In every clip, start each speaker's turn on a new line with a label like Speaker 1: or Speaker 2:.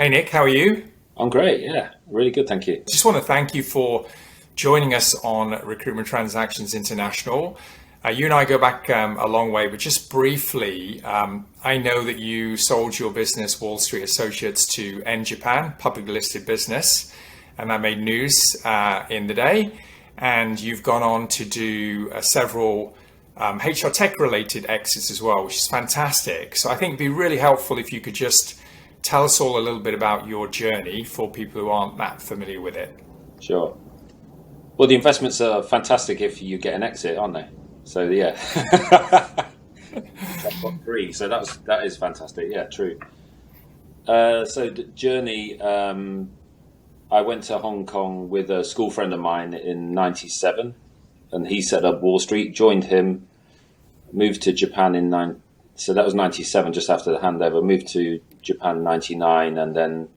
Speaker 1: Hey Nick, how are you?
Speaker 2: I'm great. Yeah, really good. Thank you.
Speaker 1: Just want to thank you for joining us on Recruitment Transactions International. You and I go back a long way, but just briefly, I know that you sold your business, Wall Street Associates, to N Japan, publicly listed business, and that made news in the day. And you've gone on to do several HR tech related exits as well, which is fantastic. So I think it'd be really helpful if you could just tell us all a little bit about your journey for people who aren't that familiar with it.
Speaker 2: Sure. Well, the investments are fantastic if you get an exit, aren't they? So yeah, I've got three. So that is fantastic. Yeah, true. So the journey. I went to Hong Kong with a school friend of mine in '97, and he set up Wall Street. Joined him, moved to Japan in nine. So that was '97, just after the handover. Moved to Japan '99, and then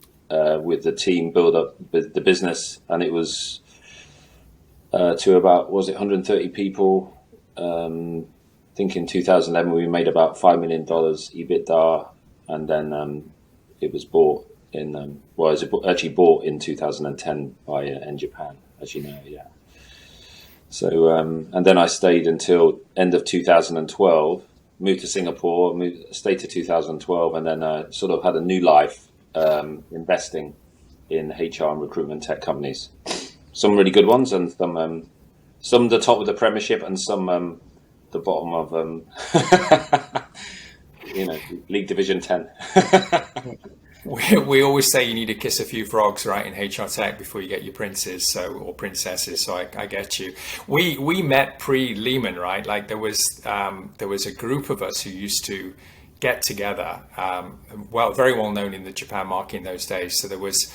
Speaker 2: with the team build up the business, and it was to about, was it 130 people. I think in 2011 we made about $5 million EBITDA, and then it was bought in well, it was actually bought in 2010 by N Japan, as you know. Yeah. So and then I stayed until end of 2012. Moved to Singapore, stayed to 2012, and then sort of had a new life investing in HR and recruitment tech companies. Some really good ones, and some the top of the Premiership, and some the bottom of League Division 10.
Speaker 1: We always say you need to kiss a few frogs, right, in HR tech before you get your princes, or princesses. So I get you. We met pre-Lehman, right? Like there was a group of us who used to get together. Well, very well known in the Japan market in those days. So there was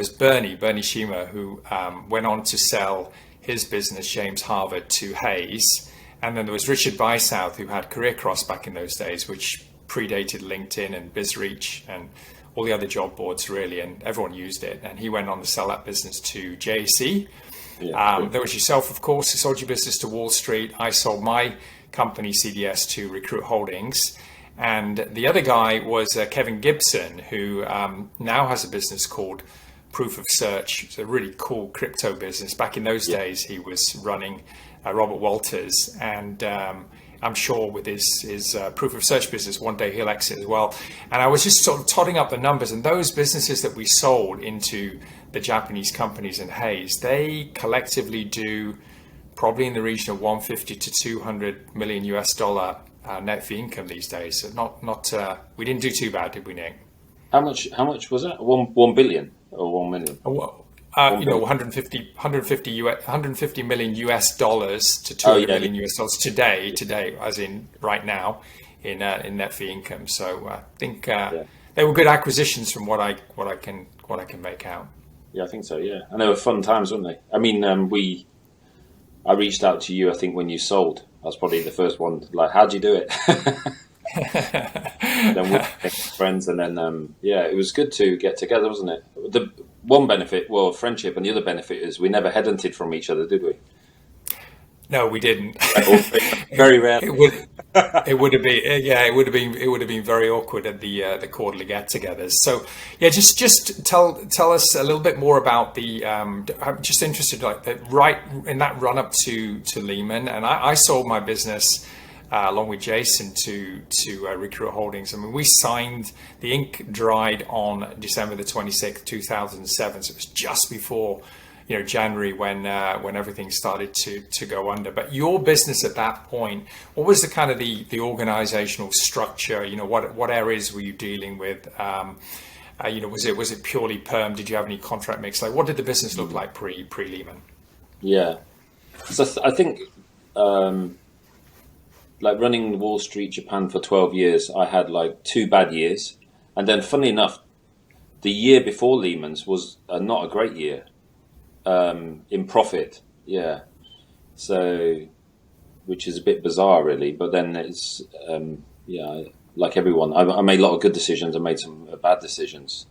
Speaker 1: Bernie Shima, who went on to sell his business, James Harvard, to Hayes. And then there was Richard Bysouth, who had Career Cross back in those days, which predated LinkedIn and BizReach and all the other job boards, really, and everyone used it. And he went on to sell that business to JC.
Speaker 2: Yeah, true.
Speaker 1: There was yourself, of course, who sold your business to Wall Street. I sold my company, CDS, to Recruit Holdings. And the other guy was Kevin Gibson, who now has a business called Proof of Search. It's a really cool crypto business. Back in those
Speaker 2: Yeah,
Speaker 1: days, he was running Robert Walters, and I'm sure with his Proof of Search business, one day he'll exit as well. And I was just sort of totting up the numbers, and those businesses that we sold into the Japanese companies in Hayes, they collectively do probably in the region of 150 to 200 million US dollar net fee income these days. So not we didn't do too bad, did we, Nick?
Speaker 2: how much was that? One billion or 1 million?
Speaker 1: Well,
Speaker 2: 1 billion.
Speaker 1: 150 million US dollars to
Speaker 2: Oh
Speaker 1: 200
Speaker 2: yeah,
Speaker 1: million US dollars today, as in right now, in net fee income. So I think
Speaker 2: yeah,
Speaker 1: they were good acquisitions from what I can make out.
Speaker 2: yeah. I think so. Yeah, and they were fun times, weren't they? I mean, I reached out to you. I think when you sold, I was probably the first one. Like, how'd you do it? Then we became friends, and then yeah, it was good to get together, wasn't it? The one benefit, well, friendship, and the other benefit is we never headhunted from each other, did we?
Speaker 1: No, we didn't.
Speaker 2: Or very rarely.
Speaker 1: It would it would have been yeah, it would have been very awkward at the quarterly get-togethers. So yeah, just tell us a little bit more about the. I'm just interested, like that right in that run up to Lehman, and I sold my business. Along with Jason to Recruit Holdings. I mean, we signed, the ink dried on December the 26th, 2007. So it was just before, January when everything started to go under. But your business at that point, what was the kind of the organizational structure? What areas were you dealing with? Was it purely perm? Did you have any contract mix? Like, what did the business look like pre Lehman?
Speaker 2: Yeah. So I think like running Wall Street Japan for 12 years, I had like 2 bad years. And then funny enough, the year before Lehman's was not a great year in profit. Yeah. So, which is a bit bizarre really, but then it's, yeah, like everyone, I made a lot of good decisions. I made some bad decisions.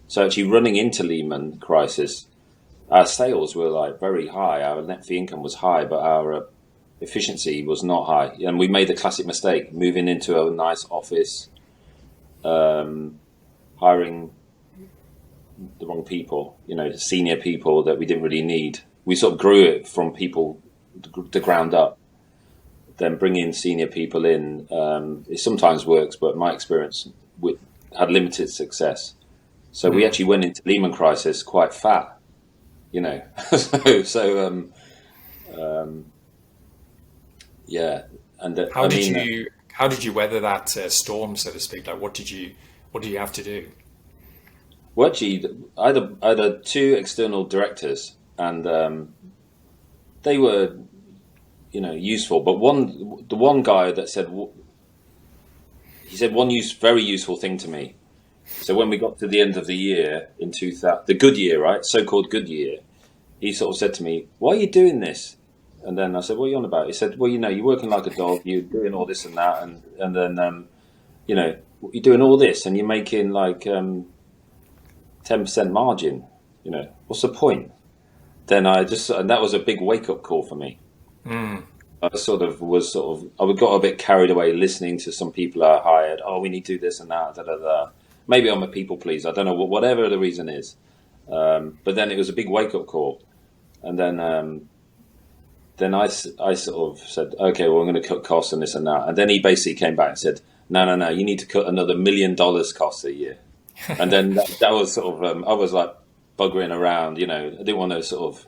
Speaker 2: So actually running into Lehman crisis, our sales were like very high. Our net fee income was high, but our efficiency was not high. And we made the classic mistake, moving into a nice office, hiring the wrong people, senior people that we didn't really need. We sort of grew it from people, the ground up. Then bringing senior people in, it sometimes works, but my experience had limited success. So we actually went into Lehman crisis quite fat, yeah. And
Speaker 1: how did you weather that storm, so to speak? Like, what did you have to do?
Speaker 2: Well, actually, I had two external directors, and they were, useful. But the one guy that said, he said one very useful thing to me. So when we got to the end of the year in 2000, the good year, right, so-called good year, he sort of said to me, "Why are you doing this?" And then I said, "What are you on about?" He said, "Well, you're working like a dog. You're doing all this and that, and then you're doing all this, and you're making like 10% margin. What's the point?" Then and that was a big wake-up call for me. I got a bit carried away listening to some people I hired. Oh, we need to do this and that. Da, da, da. Maybe I'm a people pleaser. I don't know, whatever the reason is. But then it was a big wake-up call. And then I sort of said, okay, well, I'm going to cut costs and this and that. And then he basically came back and said, no, you need to cut another $1 million costs a year. And then that was sort of, I was like buggering around, I didn't want to sort of,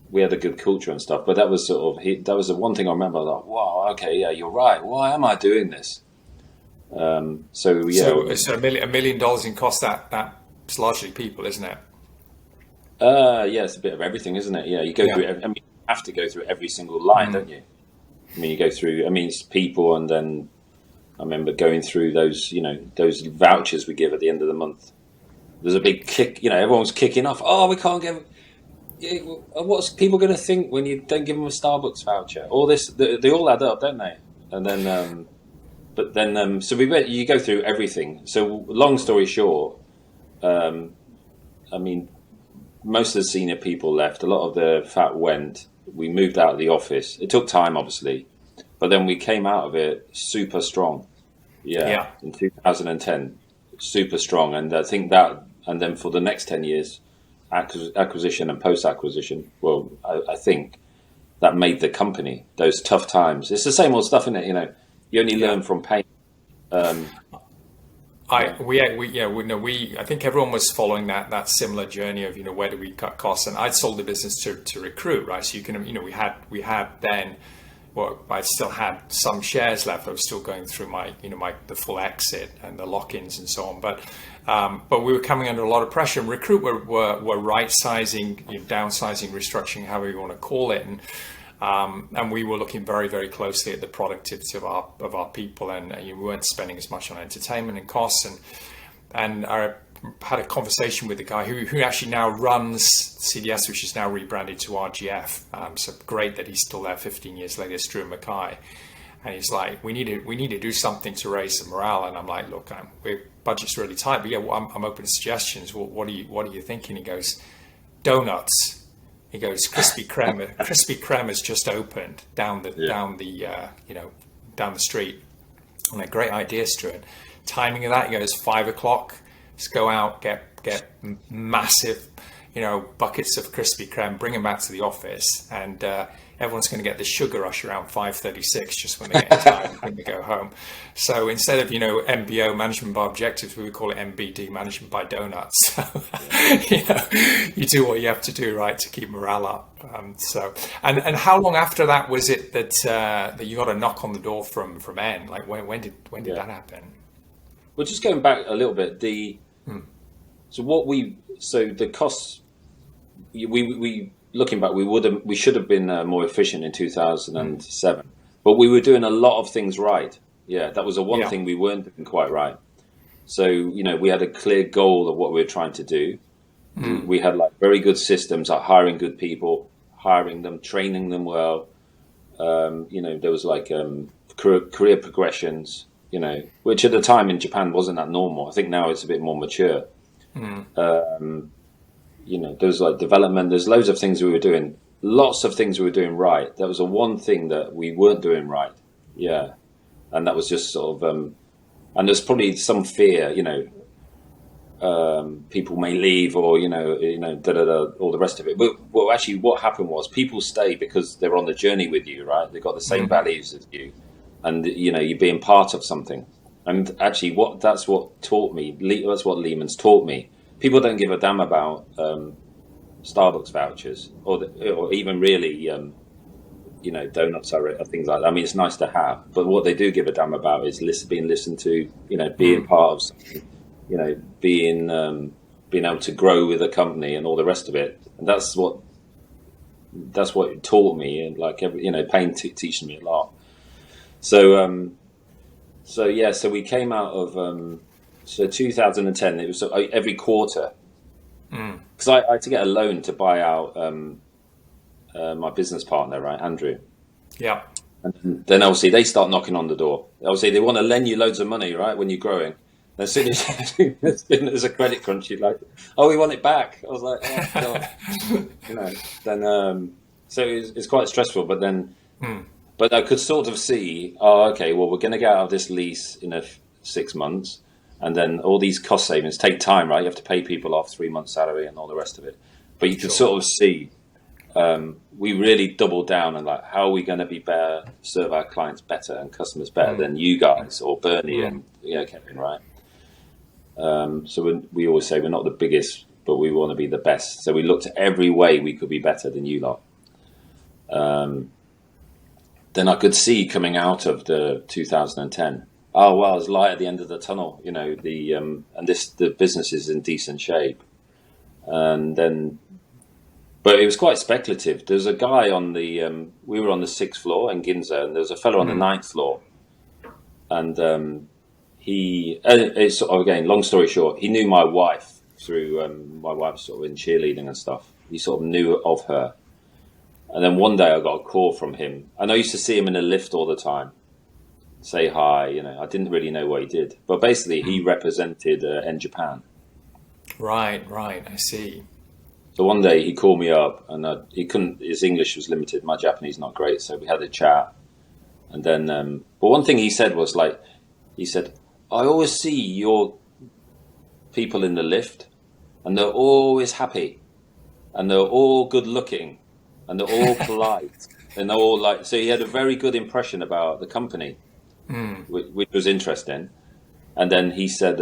Speaker 2: we had a good culture and stuff, but that was sort of, that was the one thing I remember. I was like, wow, okay, yeah, you're right. Why am I doing this? So
Speaker 1: $1 million in cost, that's largely people, isn't it?
Speaker 2: Yeah, it's a bit of everything, isn't it? Yeah, you go through. You have to go through every single line, don't you? You go through. It's people, and then I remember going through those, those vouchers we give at the end of the month. There's a big kick. Everyone's kicking off. Oh, we can't give. What's people going to think when you don't give them a Starbucks voucher? All this, they all add up, don't they? And then, so you go through everything. So long story short, most of the senior people left. A lot of the fat went. We moved out of the office. It took time, obviously, but then we came out of it super strong. Yeah. In 2010, super strong. And I think that, and then for the next 10 years, acquisition and post-acquisition, well, I think that made the company, those tough times. It's the same old stuff, isn't it? You only learn from pain.
Speaker 1: I think everyone was following that similar journey of where do we cut costs, and I'd sold the business to Recruit, right? So you can we had then, well, I still had some shares left. I was still going through the full exit and the lock-ins and so on, but we were coming under a lot of pressure. And Recruit were right sizing, downsizing, restructuring, however you want to call it, and we were looking very, very closely at the productivity of our people, and we weren't spending as much on entertainment and costs. And I had a conversation with the guy who actually now runs CDS, which is now rebranded to RGF. So great that he's still there 15 years later, Stuart Mackay. And he's like, we need to do something to raise the morale. And I'm like, look, we're budget's really tight, but I'm open to suggestions. What are you thinking? He goes, donuts. He goes, Krispy Kreme has just opened down the street. I'm like, great idea, Stuart. Timing of that, he goes, 5 o'clock. Let's go out, get massive, buckets of Krispy Kreme, bring them back to the office, and everyone's going to get the sugar rush around 5:36, just when they get time when they go home. So instead of MBO, management by objectives, we would call it MBD, management by donuts. So you do what you have to do, right, to keep morale up. And how long after that was it that you got a knock on the door from N? Like when did that happen?
Speaker 2: Well, just going back a little bit, the costs, we looking back, we should have been more efficient in 2007, but we were doing a lot of things right. Yeah, that was the one thing we weren't doing quite right. So we had a clear goal of what we were trying to do. We had like very good systems, like hiring good people, hiring them, training them well. There was like career progressions. Which at the time in Japan wasn't that normal. I think now it's a bit more mature. There's like development. There's loads of things we were doing. Lots of things we were doing right. That was the one thing that we weren't doing right. Yeah, and that was just sort of. And there's probably some fear. people may leave, or all the rest of it. But well, actually, what happened was people stay because they're on the journey with you, right? They've got the same values as you, and you're being part of something. And actually, that's what taught me. That's what Lehman's taught me. People don't give a damn about Starbucks vouchers, or even really, donuts or things like that. I mean, it's nice to have, but what they do give a damn about is being listened to. Being part of something. Being able to grow with a company and all the rest of it. And that's what it taught me, and like pain teaching me a lot. So we came out of 2010. It was every quarter, because I had to get a loan to buy out my business partner, right, Andrew.
Speaker 1: Yeah.
Speaker 2: And then obviously they start knocking on the door. Obviously they want to lend you loads of money, right, when you're growing. And as soon as there's a credit crunch, you're like, "Oh, we want it back." I was like, "Oh God," Then so it's quite stressful. But then, but I could sort of see, okay, well, we're going to get out of this lease in 6 months, and then all these cost savings take time, right? You have to pay people off 3 months' salary and all the rest of it. But you could sort of see we really doubled down on like, how are we going to be better, serve our clients better and customers better than you guys or Bernie and Kevin, right? So we always say we're not the biggest, but we want to be the best. So we looked at every way we could be better than you lot. Then I could see coming out of the 2010. Oh well, there's light at the end of the tunnel. The business is in decent shape. And then, but it was quite speculative. There's a guy on the we were on the 6th floor in Ginza, and there was a fellow on the 9th floor, and it's sort of, again, long story short, he knew my wife through my wife's sort of in cheerleading and stuff. He sort of knew of her. And then one day I got a call from him, and I used to see him in a lift all the time, say hi. I didn't really know what he did, but basically he represented in Japan.
Speaker 1: Right. I see.
Speaker 2: So one day he called me up, and he couldn't. His English was limited. My Japanese not great, so we had a chat. And then, but one thing he said was like, he said, "I always see your people in the lift, and they're always happy, and they're all good looking, and they're all polite, and they're all like." So he had a very good impression about the company, which was interesting. And then he said,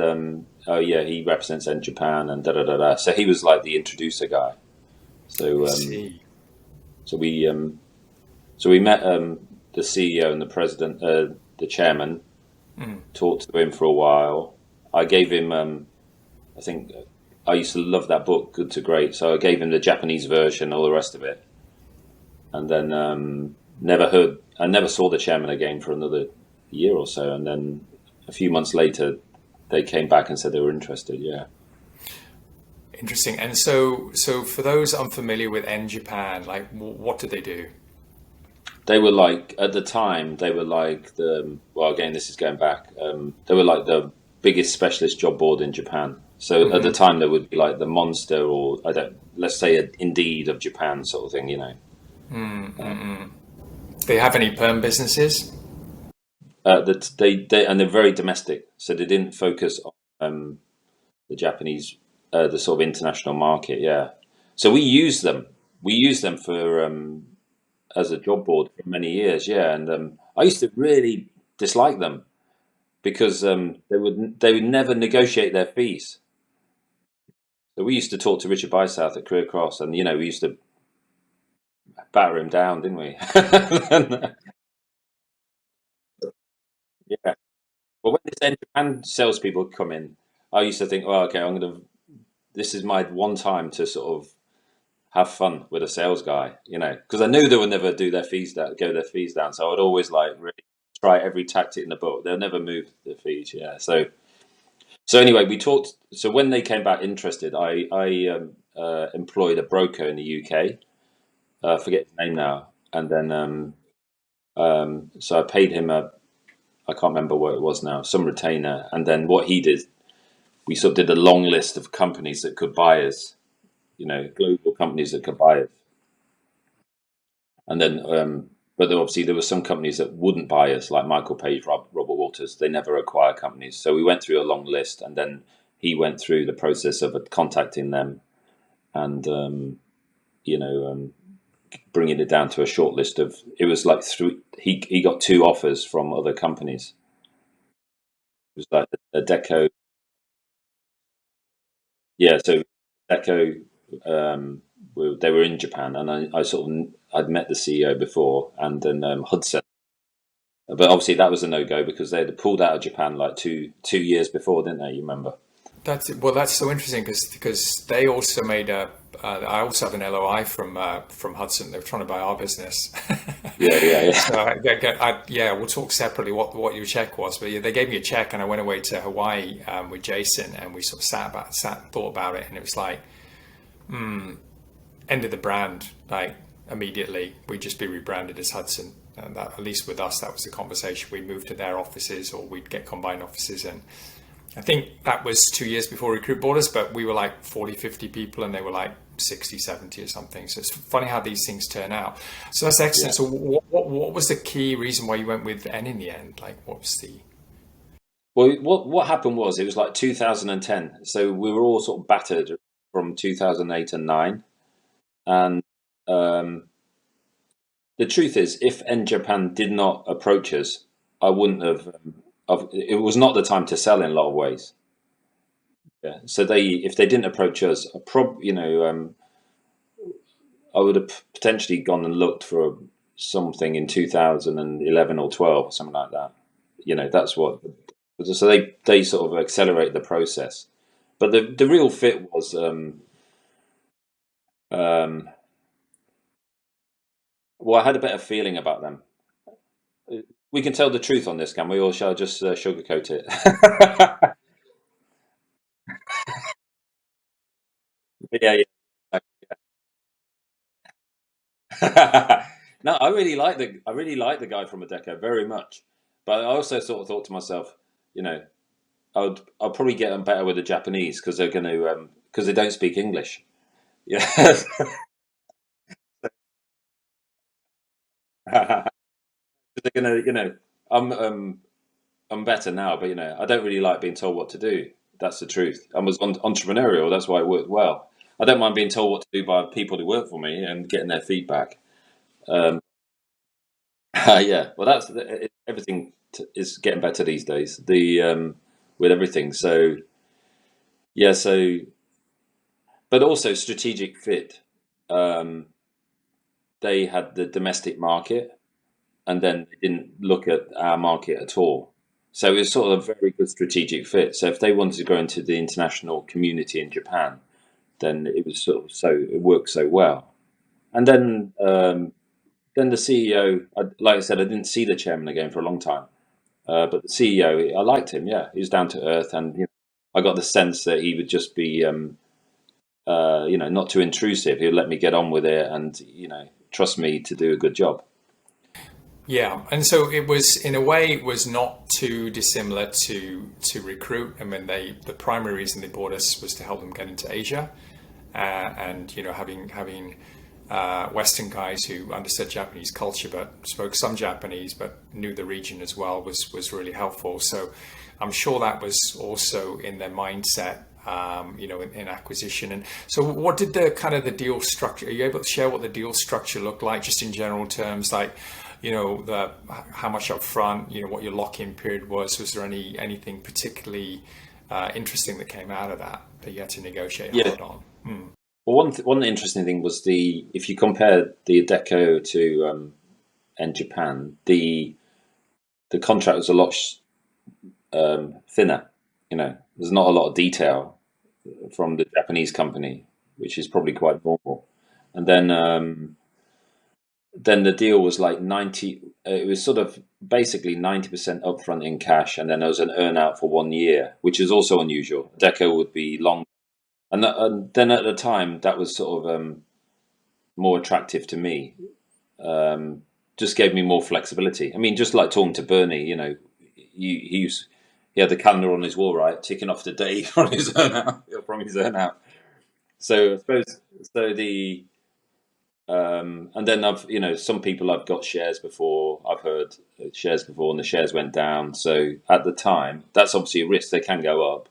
Speaker 2: "Oh yeah, he represents in Japan and da da da da." So he was like the introducer guy. So so we met the CEO and the president, the chairman. Talked to him for a while. I gave him, I think, I used to love that book, Good to Great. So I gave him the Japanese version, all the rest of it. And then I never saw the chairman again for another year or so. And then a few months later, they came back and said they were interested. Yeah.
Speaker 1: Interesting. And so for those unfamiliar with N Japan, like what did they do?
Speaker 2: They were like, at the time, they were like well, again, this is going back. They were like the biggest specialist job board in Japan. So at the time, they would be like the Monster, or let's say Indeed of Japan sort of thing,
Speaker 1: They have any perm businesses?
Speaker 2: That and they're very domestic, so they didn't focus on the Japanese, the sort of international market. Yeah, so we use them. We use them for as a job board for many years. Yeah, and I used to really dislike them because they would never negotiate their fees. So we used to talk to Richard Bysouth at Career Cross, and we used to batter him down, didn't we? Yeah. Well, when this Japan salespeople come in, I used to think, "Oh, okay, this is my one time to sort of have fun with a sales guy," because I knew they would never do their fees down, go their fees down. So I would always like really try every tactic in the book. They'll never move the fees. Yeah. So anyway, we talked. So when they came back interested, I employed a broker in the UK. I forget his name now. And then so I paid him I can't remember what it was now, some retainer. And then what he did, we sort of did a long list of companies that could buy us, global companies that could buy us. And then, but obviously there were some companies that wouldn't buy us, like Michael Page, Robert Walters. They never acquire companies. So we went through a long list, and then he went through the process of contacting them and bringing it down to a short list of. It was like he got 2 offers from other companies. It was like a Deco. Yeah, so Deco, they were in Japan, and I'd met the CEO before, and then Hudson. But obviously that was a no-go because they had pulled out of Japan like two years before, didn't they? You remember?
Speaker 1: That's so interesting because they also made a. I also have an LOI from Hudson. They were trying to buy our business.
Speaker 2: Yeah.
Speaker 1: So yeah, we'll talk separately what your check was, but yeah, they gave me a check, and I went away to Hawaii with Jason, and we sort of thought about it, and it was like end of the brand, like immediately we'd just be rebranded as Hudson, and that, at least with us, that was the conversation. We'd move to their offices, or we'd get combined offices, and I think that was 2 years before Recruit bought us, but we were like 40, 50 people, and they were like 60, 70 or something. So it's funny how these things turn out. So that's excellent.
Speaker 2: Yeah.
Speaker 1: So what was the key reason why you went with N in the end? Like, what was the...
Speaker 2: Well, what happened was it was like 2010, so we were all sort of battered from 2008 and 9, and the truth is, if N Japan did not approach us, I wouldn't have. It was not the time to sell in a lot of ways. Yeah. So if they didn't approach us, I would have potentially gone and looked for something in 2011 or 12 or something like that. That's what. So they sort of accelerate the process, but the real fit was. Well, I had a better feeling about them. We can tell the truth on this, can we, or shall I just sugarcoat it? Yeah, yeah. No, I really like the guy from Adecco very much, but I also sort of thought to myself, you know, I'll probably get on better with the Japanese because they're going to because they don't speak English. Yeah, they're going to, I'm better now, but I don't really like being told what to do. That's the truth. I was entrepreneurial. That's why it worked well. I don't mind being told what to do by people who work for me and getting their feedback. Um, yeah, well, everything is getting better these days. The with everything. So yeah, but also strategic fit. Um, they had the domestic market, and then they didn't look at our market at all. So it was sort of a very good strategic fit. So if they wanted to go into the international community in Japan, then it was it worked so well. And then the CEO, like I said, I didn't see the chairman again for a long time. But the CEO, I liked him. Yeah, he was down to earth, and I got the sense that he would just be, not too intrusive. He would let me get on with it, and trust me to do a good job.
Speaker 1: Yeah, and so it was, in a way, it was not too dissimilar to Recruit. I mean, the primary reason they bought us was to help them get into Asia, and having Western guys who understood Japanese culture but spoke some Japanese but knew the region as well was really helpful. So I'm sure that was also in their mindset, in acquisition. And so, what did the deal structure? Are you able to share what the deal structure looked like, just in general terms, like? The how much up front, what your lock-in period was. Was there anything particularly interesting that came out of that you had to negotiate
Speaker 2: Yeah.
Speaker 1: hard on?
Speaker 2: Well, one interesting thing was if you compare the Adecco to and Japan, the contract was a lot thinner. There's not a lot of detail from the Japanese company, which is probably quite normal. And then the deal was like 90. It was sort of basically 90% upfront in cash, and then there was an earnout for 1 year, which is also unusual. Deco would be long, and then at the time that was sort of more attractive to me. Just gave me more flexibility. I mean, just like talking to Bernie, he had the calendar on his wall, right, ticking off the day from his earnout. So I suppose the and then some people I've got shares before. I've heard shares before, and the shares went down. So at the time, that's obviously a risk. They can go up.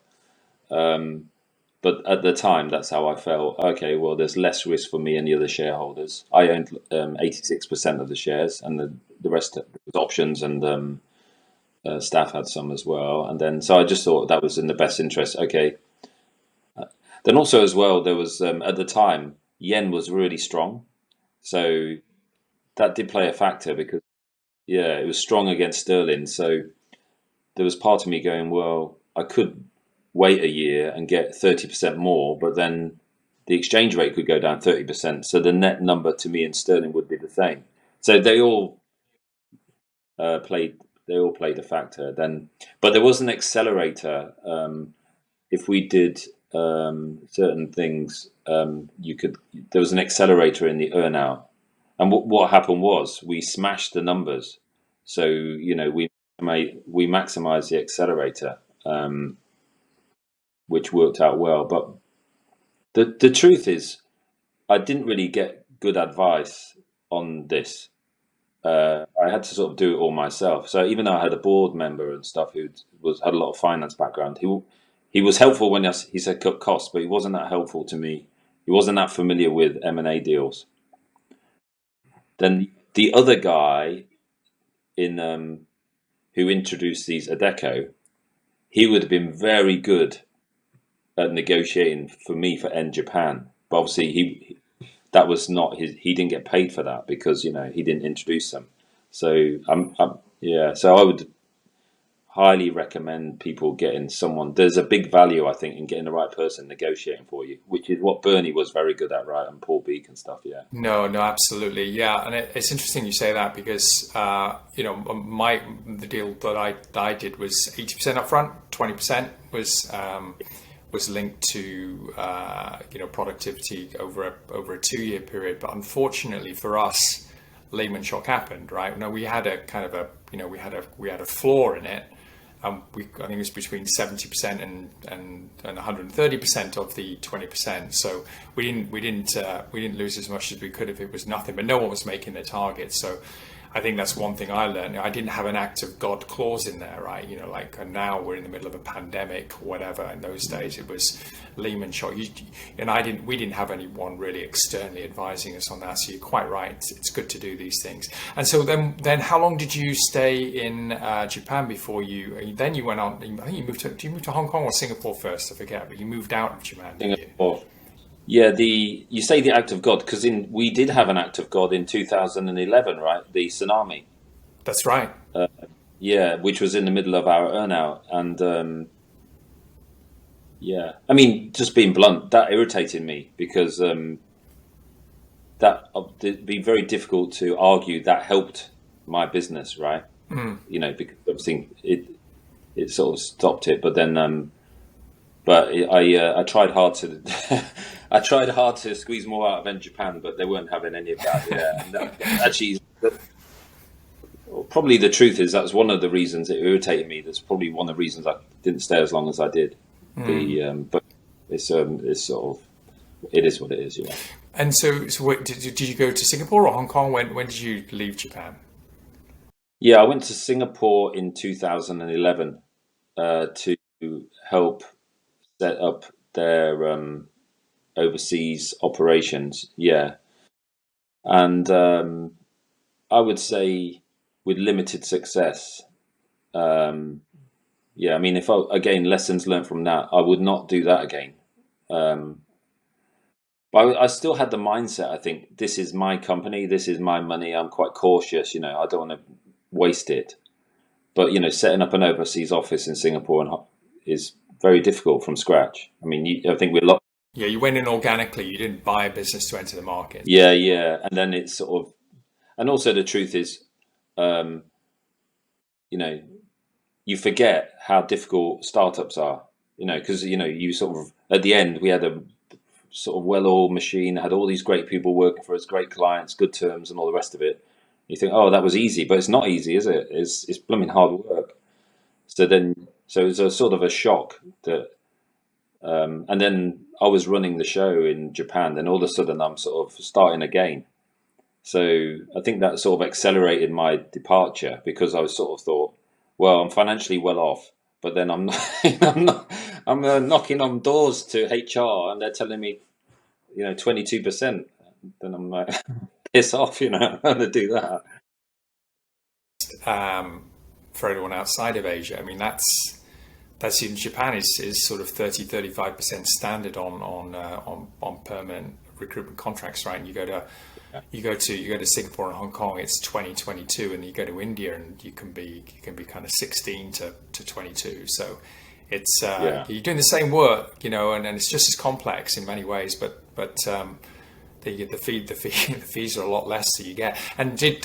Speaker 2: But at the time, that's how I felt. Okay, well, there's less risk for me and the other shareholders. I owned 86% of the shares, and the rest was options, and staff had some as well. And then, so I just thought that was in the best interest. Okay. Then also as well, there was at the time, yen was really strong, so that did play a factor because yeah, it was strong against sterling. So there was part of me going, well, I could wait a year and get 30% more, but then the exchange rate could go down 30%. So the net number to me in sterling would be the same. So they all played. They all played a factor then, but there was an accelerator. If we did certain things, you could. There was an accelerator in the earnout, and what happened was we smashed the numbers. So we maximized the accelerator, which worked out well. But the truth is, I didn't really get good advice on this. I had to sort of do it all myself. So even though I had a board member and stuff who had a lot of finance background, he was helpful when he said cut costs, but he wasn't that helpful to me. He wasn't that familiar with M&A deals. Then the other guy in who introduced these Adecco, he would have been very good at negotiating for me for N Japan. But obviously that was not his. He didn't get paid for that because he didn't introduce them. So so I would highly recommend people getting someone. There's a big value, I think, in getting the right person negotiating for you, which is what Bernie was very good at, right? And Paul Beak and stuff. Yeah.
Speaker 1: No, absolutely, yeah, and it's interesting you say that because the deal that I did was 80% upfront, 20% was linked to productivity over a 2-year period. But unfortunately for us, Lehman shock happened, right? Now we had a kind of a we had a floor in it. I think it was between 70% and 130% of the 20%. So we didn't lose as much as we could if it was nothing. But no one was making their targets. So I think that's one thing I learned. I didn't have an act of God clause in there, right? And now we're in the middle of a pandemic or whatever. In those days, it was Lehman shock. We didn't have anyone really externally advising us on that. So you're quite right. It's good to do these things. And so then how long did you stay in Japan before then you went on? I think did you move to Hong Kong or Singapore first? I forget, but you moved out of Japan, didn't you?
Speaker 2: Yeah, you say the act of God because we did have an act of God in 2011, right? The tsunami.
Speaker 1: That's right.
Speaker 2: Yeah, which was in the middle of our earnout, and I mean, just being blunt, that irritated me because that it'd be very difficult to argue that helped my business, right? Because obviously it sort of stopped it, but then. But I tried hard to I tried hard to squeeze more out of N Japan, but they weren't having any of that. Yeah, and actually, probably the truth is that's one of the reasons it irritated me. That's probably one of the reasons I didn't stay as long as I did. But it's sort of it is what it is, yeah.
Speaker 1: And so what, did you go to Singapore or Hong Kong? When did you leave Japan?
Speaker 2: Yeah, I went to Singapore in 2011 to help set up their overseas operations. Yeah, and I would say with limited success. Yeah, I mean, again, lessons learned from that, I would not do that again. But I still had the mindset. I think this is my company, this is my money. I'm quite cautious. I don't want to waste it. But setting up an overseas office in Singapore is very difficult from scratch. I mean, I think we're locked.
Speaker 1: Yeah, you went in organically. You didn't buy a business to enter the market.
Speaker 2: Yeah, and then it's sort of, and also the truth is, you forget how difficult startups are. Because you sort of at the end we had a sort of well-oiled machine, had all these great people working for us, great clients, good terms, and all the rest of it. You think, oh, that was easy, but it's not easy, is it? It's blooming hard work. So it's a sort of a shock that, and then I was running the show in Japan. Then all of a sudden I'm sort of starting again. So I think that sort of accelerated my departure because I was sort of thought, well, I'm financially well off, but then I'm not, I'm knocking on doors to HR and they're telling me, 22%. Then I'm like, piss off, I'm going to do that.
Speaker 1: For anyone outside of Asia, I mean, that's in Japan is sort of 35% standard on permanent recruitment contracts, right? And you go to Singapore and Hong Kong, it's 2022, and you go to India and you can be kind of 16 to 22. So it's you're doing the same work, and it's just as complex in many ways, but the fees are a lot less that you get. And did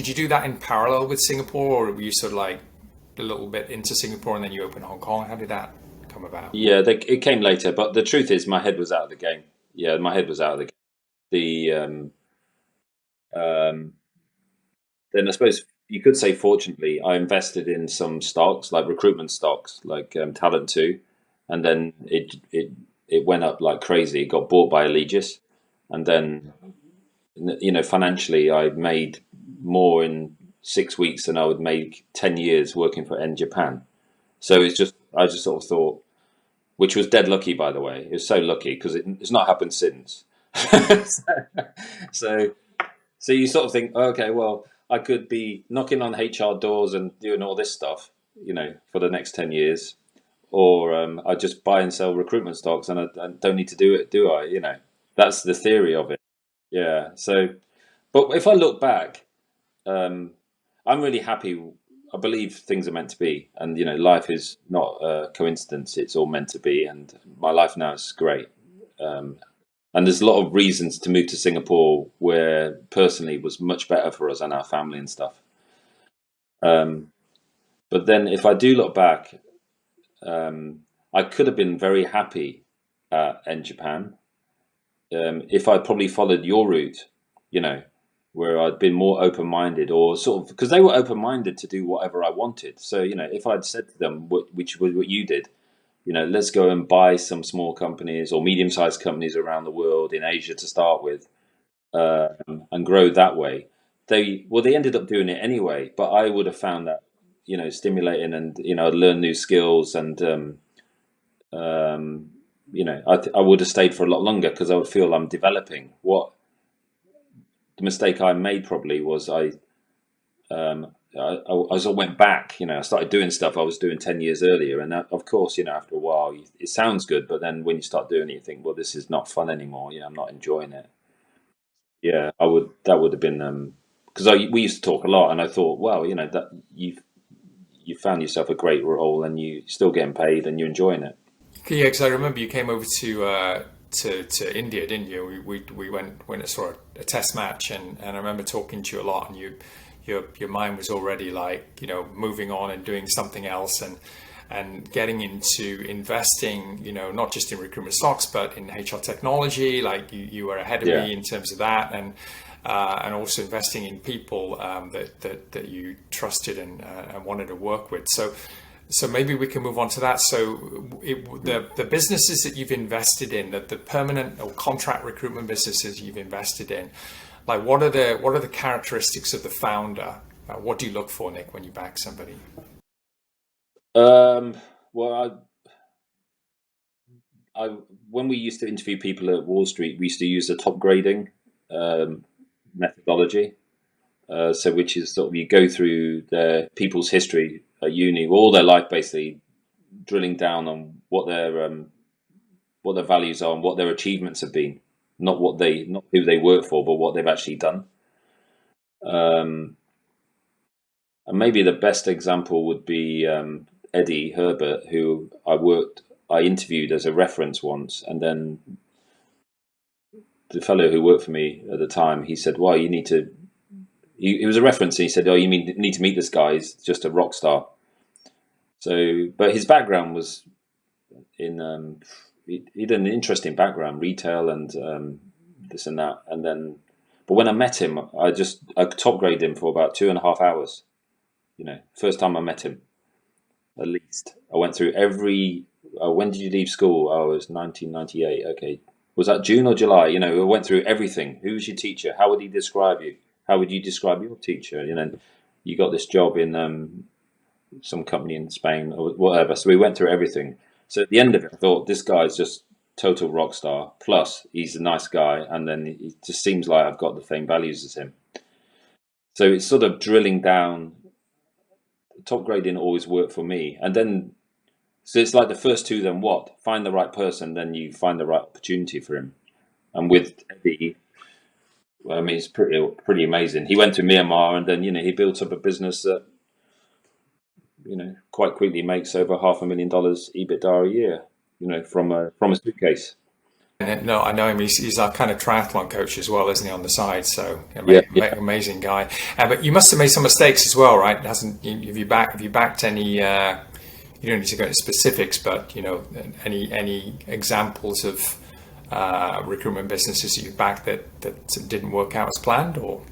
Speaker 1: you do that in parallel with Singapore, or were you sort of like a little bit into Singapore and then you opened Hong Kong? How did that come about?
Speaker 2: Yeah, it came later, but the truth is my head was out of the game. Yeah, my head was out of the game. Then I suppose you could say, fortunately, I invested in some stocks, like recruitment stocks, like Talent 2, and then it went up like crazy. It got bought by Allegis, and then financially, I made more in 6 weeks than I would make 10 years working for N Japan. So I just sort of thought, which was dead lucky, by the way. It was so lucky because it's not happened since. so so you sort of think, okay, well, I could be knocking on HR doors and doing all this stuff, for the next 10 years, or I just buy and sell recruitment stocks and I don't need to do it, do I? That's the theory of it. Yeah. So, but if I look back, I'm really happy. I believe things are meant to be, and life is not a coincidence. It's all meant to be, and my life now is great. And there's a lot of reasons to move to Singapore, where personally was much better for us and our family and stuff. But then, if I do look back, I could have been very happy in Japan if I'd probably followed your route, where I'd been more open-minded, or sort of, because they were open-minded to do whatever I wanted. So, if I'd said to them, which was what you did, let's go and buy some small companies or medium-sized companies around the world, in Asia to start with, and grow that way. They ended up doing it anyway, but I would have found that, stimulating, and, I'd learn new skills, and, I would have stayed for a lot longer because I would feel I'm developing. The mistake I made probably was I went back. I started doing stuff I was doing 10 years earlier, and that, of course, after a while, it sounds good, but then when you start doing it, you think, well, this is not fun anymore. I'm not enjoying it. Yeah, that would have been because we used to talk a lot, and I thought, well, that you found yourself a great role, and you're still getting paid, and you're enjoying it.
Speaker 1: Yeah, because I remember you came over to India, didn't you? We went and saw a test match, and I remember talking to you a lot, and your mind was already like, moving on and doing something else, and getting into investing, not just in recruitment stocks, but in HR technology. Like you were ahead of me in terms of that, and also investing in people that you trusted and wanted to work with. So maybe we can move on to that. So the businesses that you've invested in, the permanent or contract recruitment businesses you've invested in, like what are the characteristics of the founder? What do you look for, Nick, when you back somebody?
Speaker 2: Well, when we used to interview people at Wall Street, we used to use the top grading methodology. So which is sort of, you go through the people's history at uni, all their life, basically drilling down on what their values are and what their achievements have been, not who they work for, but what they've actually done. And maybe the best example would be Eddie Herbert, who I interviewed as a reference once, and then the fellow who worked for me at the time, he said, "Well, you need to." He was a reference, and he said, "Oh, you need to meet this guy. He's just a rock star." So, but his background was in he had an interesting background, retail and this and that. And then, but when I met him, I top graded him for about 2.5 hours. First time I met him, at least. I went through every. When did you leave school? I was 1998. Okay, was that June or July? I went through everything. Who was your teacher? How would he describe you? How would you describe your teacher? You got this job in some company in Spain or whatever. So we went through everything. So at the end of it, I thought this guy's just total rock star. Plus, he's a nice guy, and then it just seems like I've got the same values as him. So it's sort of drilling down. Top grade didn't always work for me, and then so it's like the first two. Then what? Find the right person, then you find the right opportunity for him. And with Eddie, I mean, it's pretty amazing. He went to Myanmar, and then he built up a business that quite quickly makes over $500,000 EBITDA a year. From a suitcase.
Speaker 1: And no, I know him. He's our kind of triathlon coach as well, isn't he, on the side? So
Speaker 2: Yeah,
Speaker 1: amazing guy. But you must have made some mistakes as well, right? Have you backed any? You don't need to go into specifics, but any examples of recruitment businesses that you backed that didn't work out as planned, or?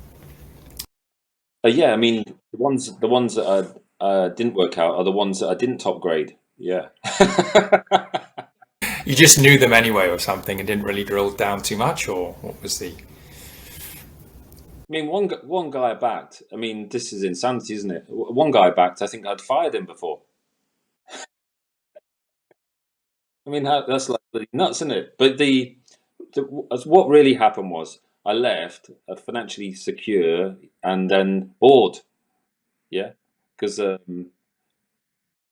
Speaker 2: yeah. I mean, the ones that didn't work out are the ones that I didn't top grade. Yeah.
Speaker 1: You just knew them anyway or something and didn't really drill down too much, or what was the?
Speaker 2: I mean, one guy I backed. I mean, this is insanity, isn't it? One guy I backed. I think I'd fired him before. I mean, that's like bloody nuts, isn't it? But what really happened was I left financially secure and then bored. Yeah, because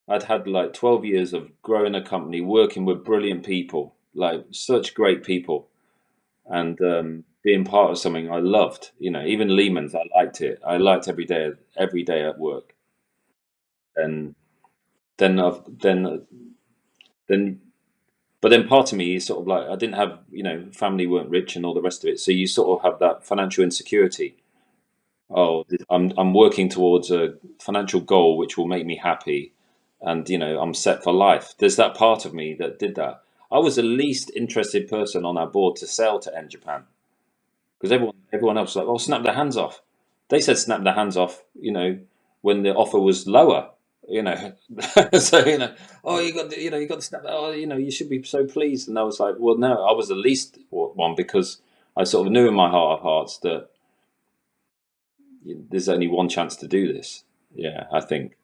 Speaker 2: I'd had like 12 years of growing a company, working with brilliant people, like such great people, and being part of something I loved. Even Lehman's, I liked it. I liked every day at work. And then then but then part of me is sort of like I didn't have family weren't rich and all the rest of it. So you sort of have that financial insecurity. Oh, I'm working towards a financial goal which will make me happy, and I'm set for life. There's that part of me that did that. I was the least interested person on our board to sell to N Japan because everyone else was like, oh, snap their hands off. They said snap their hands off, when the offer was lower. So oh, you got to snap. Oh, you should be so pleased. And I was like, well, no, I was the least one because I sort of knew in my heart of hearts that there's only one chance to do this. Yeah, I think.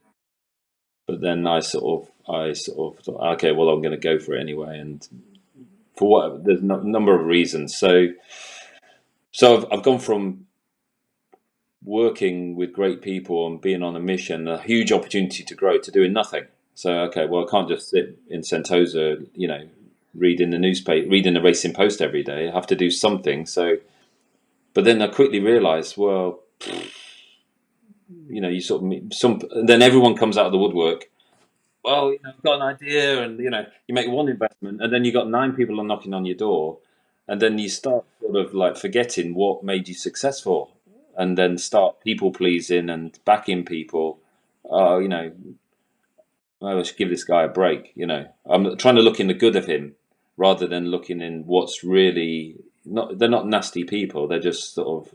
Speaker 2: But then I sort of thought, okay, well, I'm going to go for it anyway, and for what there's a number of reasons. So I've gone from working with great people and being on a mission, a huge opportunity to grow, to doing nothing. So okay, well, I can't just sit in Sentosa, reading the newspaper, reading the Racing Post every day. I have to do something. So, but then I quickly realised, well, you sort of then everyone comes out of the woodwork. Well, I've got an idea, and you make one investment, and then you got 9 people knocking on your door, and then you start sort of like forgetting what made you successful, and then start people pleasing and backing people. Oh, I should give this guy a break. I'm trying to look in the good of him rather than looking in what's really not. They're not nasty people. They're just sort of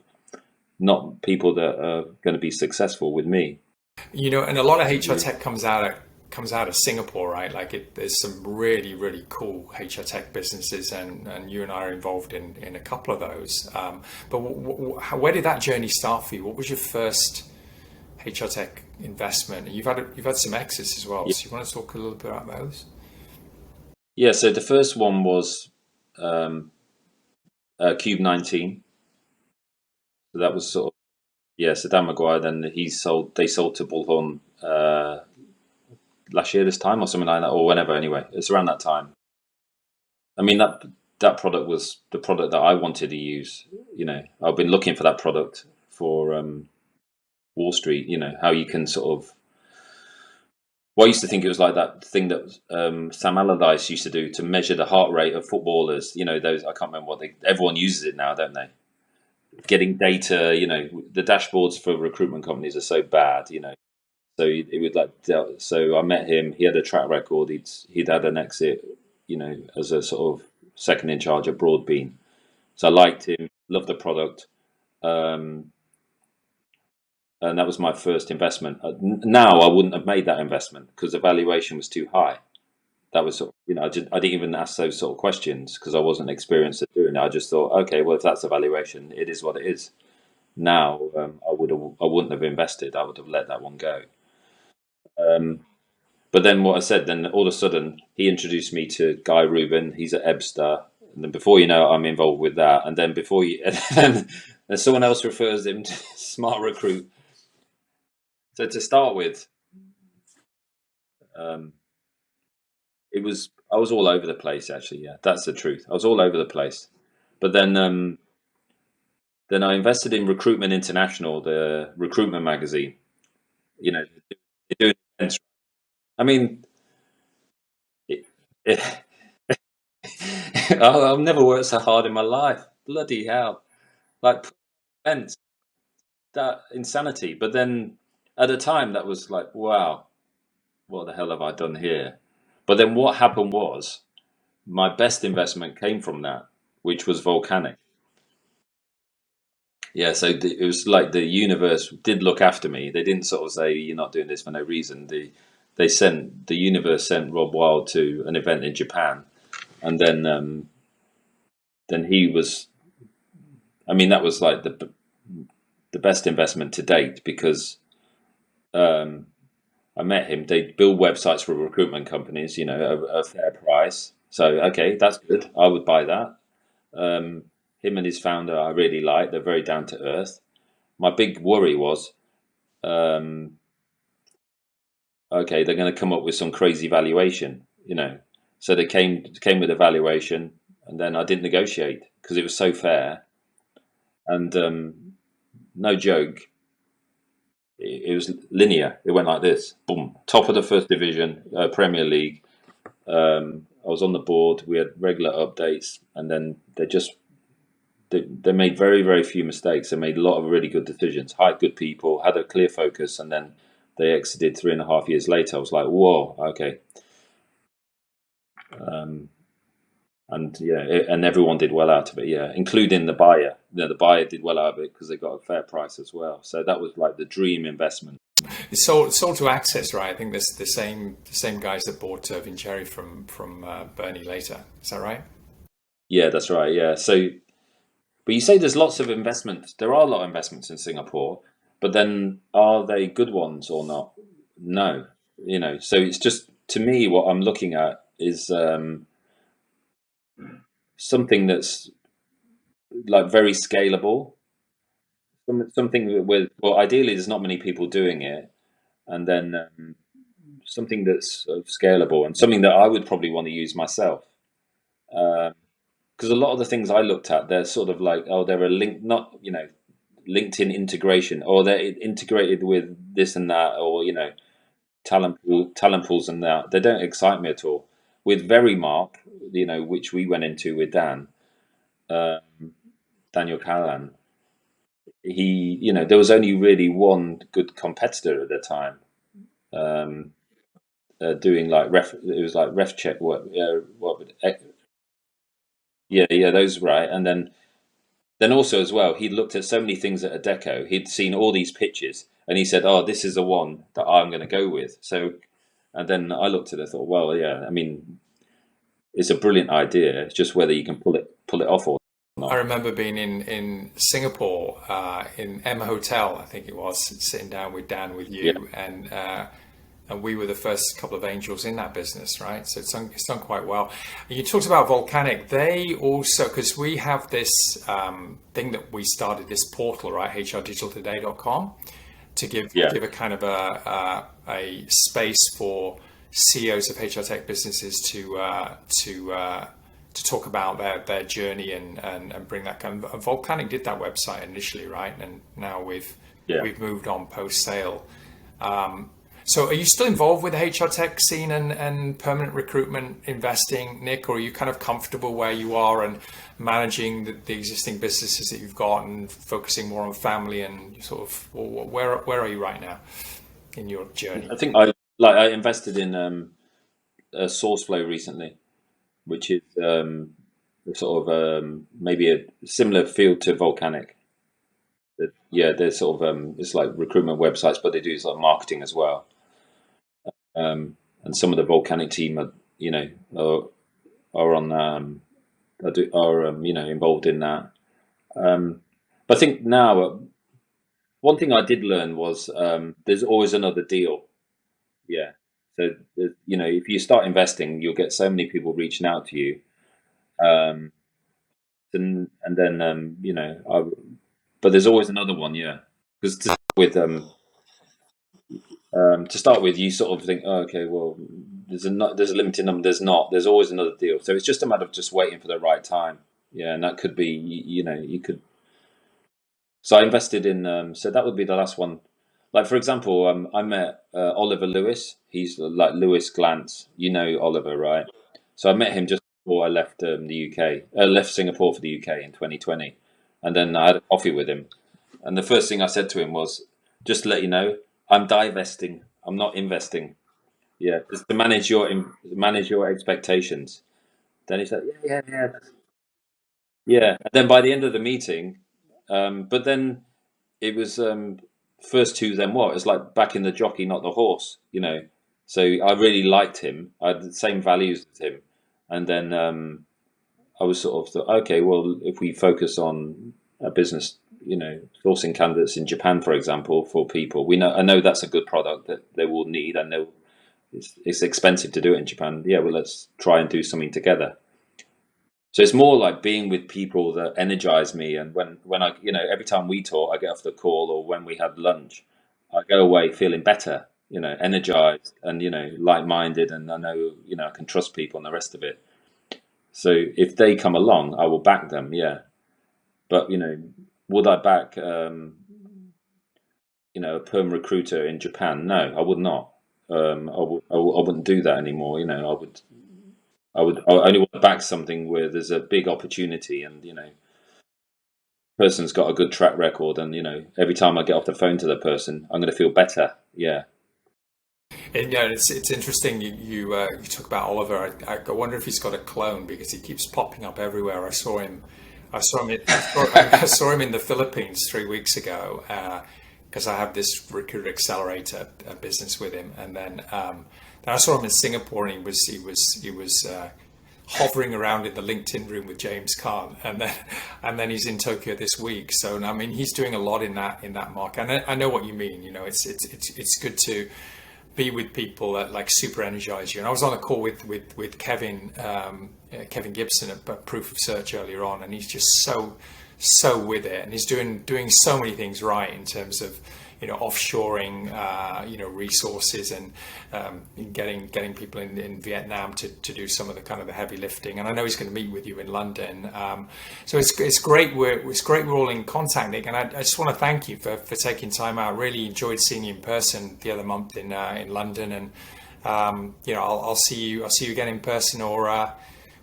Speaker 2: not people that are going to be successful with me.
Speaker 1: And a lot of HR tech comes out of Singapore, right? Like there's some really, really cool HR tech businesses, and you and I are involved in a couple of those. But where did that journey start for you? What was your first HR tech investment? You've had some exits as well.
Speaker 2: Yeah.
Speaker 1: So you want to talk a little bit about those?
Speaker 2: Yeah. So the first one was Cube 19. So that was sort of, yeah. So Dan Maguire. Then They sold to Bullhorn last year, this time or something like that, or whenever. Anyway, it's around that time. I mean that product was the product that I wanted to use. I've been looking for that product for Wall Street. How you can sort of. Well, I used to think it was like that thing that Sam Allardyce used to do to measure the heart rate of footballers. Those I can't remember everyone uses it now, don't they? Getting data. The dashboards for recruitment companies are so bad. So it would like. So I met him. He had a track record. He'd had an exit. As a sort of second in charge at Broadbean. So I liked him. Loved the product. Um, and that was my first investment. Now I wouldn't have made that investment because the valuation was too high. That was sort of, I didn't even ask those sort of questions because I wasn't experienced at doing it. I just thought, okay, well, if that's the valuation, it is what it is. Now I wouldn't have invested. I would have let that one go. Um, But then what I said, then all of a sudden he introduced me to Guy Rubin. He's at Ebster, and then before you know it, I'm involved with that. And then and then someone else refers him to Smart Recruit. So to start with, um, I was all over the place actually. Yeah, that's the truth. I was all over the place. But then I invested in Recruitment International, the recruitment magazine. You know, they do events. I mean, it, it, I've never worked so hard in my life. Bloody hell! Like events, that insanity. But then at the time, that was like, wow, what the hell have I done here? But then what happened was my best investment came from that, which was Volcanic. Yeah, so it was like the universe did look after me. They didn't sort of say you're not doing this for no reason. The universe sent Rob Wild to an event in Japan, and then he was. I mean, that was like the best investment to date because um, I met him. They build websites for recruitment companies, a fair price. So okay, that's good. I would buy that. Um, Him and his founder, I really like. They're very down to earth. My big worry was, um, okay, they're going to come up with some crazy valuation. So they came with a valuation, and then I didn't negotiate because it was so fair. And no joke, it was linear. It went like this: boom, top of the first division, Premier League. I was on the board. We had regular updates, and then they made very very few mistakes. They made a lot of really good decisions, hired good people, had a clear focus, and then they exited 3.5 years later. I was like, whoa, okay. Um, and yeah, and everyone did well out of it. Yeah, including the buyer. The buyer did well out of it because they got a fair price as well. So that was like the dream investment.
Speaker 1: It's sold to Access, right? I think there's the same guys that bought Vincere from Bernie later. Is that right?
Speaker 2: Yeah, that's right. Yeah. So, but you say there's lots of investments. There are a lot of investments in Singapore, but then are they good ones or not? No. So it's just to me what I'm looking at is something that's like very scalable. Something with well, ideally there's not many people doing it, and then something that's scalable and something that I would probably want to use myself. Because a lot of the things I looked at, they're sort of like, oh, they're a link, not LinkedIn integration, or they're integrated with this and that, or talent pools and that. They don't excite me at all. With Verymark, which we went into with uh, Daniel Callan, there was only really one good competitor at the time. Um, Doing like it was like ref check. Yeah, yeah, those right. And then also as well, he looked at so many things at Adecco. He'd seen all these pitches, and he said, "Oh, this is the one that I'm going to go with." So, and then I looked at it, and thought, "Well, yeah, I mean, it's a brilliant idea. It's just whether you can pull it off or
Speaker 1: I
Speaker 2: not."
Speaker 1: remember being in Singapore in M Hotel, I think it was, sitting down with Dan with
Speaker 2: Yeah,
Speaker 1: you, and we were the first couple of angels in that business, right? So it's done quite well. You talked about Volcanic. They also, because we have this thing that we started, this portal, right? hrdigitaltoday.com, to
Speaker 2: yeah,
Speaker 1: give a kind of a space for CEOs of HR tech businesses to talk about their journey and bring that kind of Volcanic did that website initially, right? And now
Speaker 2: yeah.
Speaker 1: we've moved on post sale. So are you still involved with the HR tech scene and permanent recruitment investing, Nick, or are you kind of comfortable where you are and managing the existing businesses that you've got and focusing more on family and sort of where are you right now in your journey?
Speaker 2: I think I invested in SourceFlow recently, which is sort of maybe a similar field to Volcanic. Yeah, they're sort of it's like recruitment websites, but they do like marketing as well. And some of the Volcanic team are on involved in that. But I think now one thing I did learn was there's always another deal. Yeah. So, if you start investing, you'll get so many people reaching out to you. Um, and then, but there's always another one, yeah. Because to start with, you sort of think, oh, okay, well, there's a limited number. There's always another deal. So it's just a matter of just waiting for the right time. Yeah, and that could be, you could. So I invested in. So that would be the last one. Like for example, I met Oliver Lewis. He's like Lewis Glantz. You know Oliver, right? So I met him just before I left the UK. Left Singapore for the UK in 2020, and then I had a coffee with him. And the first thing I said to him was, "Just to let you know, I'm divesting. I'm not investing. Yeah, just to manage your expectations." Then he said, "Yeah, yeah, yeah, yeah." And then by the end of the meeting, but then it was first two, then what? It's like back in the jockey, not the horse, So I really liked him. I had the same values as him, and then I was sort of thought, okay, well, if we focus on a business, sourcing candidates in Japan, for example, for people, I know that's a good product that they will need. I know it's expensive to do it in Japan. Yeah, well, let's try and do something together. So it's more like being with people that energize me. And when I, every time we talk, I get off the call or when we had lunch, I go away feeling better, energized and, like-minded. And I know, I can trust people and the rest of it. So if they come along, I will back them. Yeah. But, would I back, a perm recruiter in Japan? No, I would not. I wouldn't do that anymore. I only want to back something where there's a big opportunity and, person's got a good track record and, every time I get off the phone to the person, I'm going to feel better. Yeah.
Speaker 1: And, it's interesting you talk about Oliver. I wonder if he's got a clone because he keeps popping up everywhere. I saw him I saw him in the Philippines 3 weeks ago because I have this recruiter accelerator business with him, and then I saw him in Singapore, and he was hovering around in the LinkedIn room with James Khan, and then he's in Tokyo this week. So I mean, he's doing a lot in that market. And I know what you mean. It's good to be with people that like super energize you. And I was on a call with Kevin Gibson at Proof of Search earlier on, and he's just so with it, and he's doing so many things right in terms of offshoring resources and getting people in Vietnam to do some of the kind of the heavy lifting. And I know he's going to meet with you in London, so it's great we're all in contact, Nick, and I just want to thank you for taking time out. Really enjoyed seeing you in person the other month in London, and I'll see you again in person or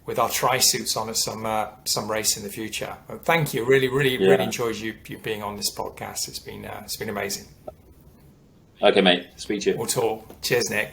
Speaker 1: with our tri-suits on at some race in the future. But thank you. Really enjoyed you being on this podcast. It's been amazing.
Speaker 2: Okay, mate. Speak to you.
Speaker 1: We'll talk. Cheers, Nick.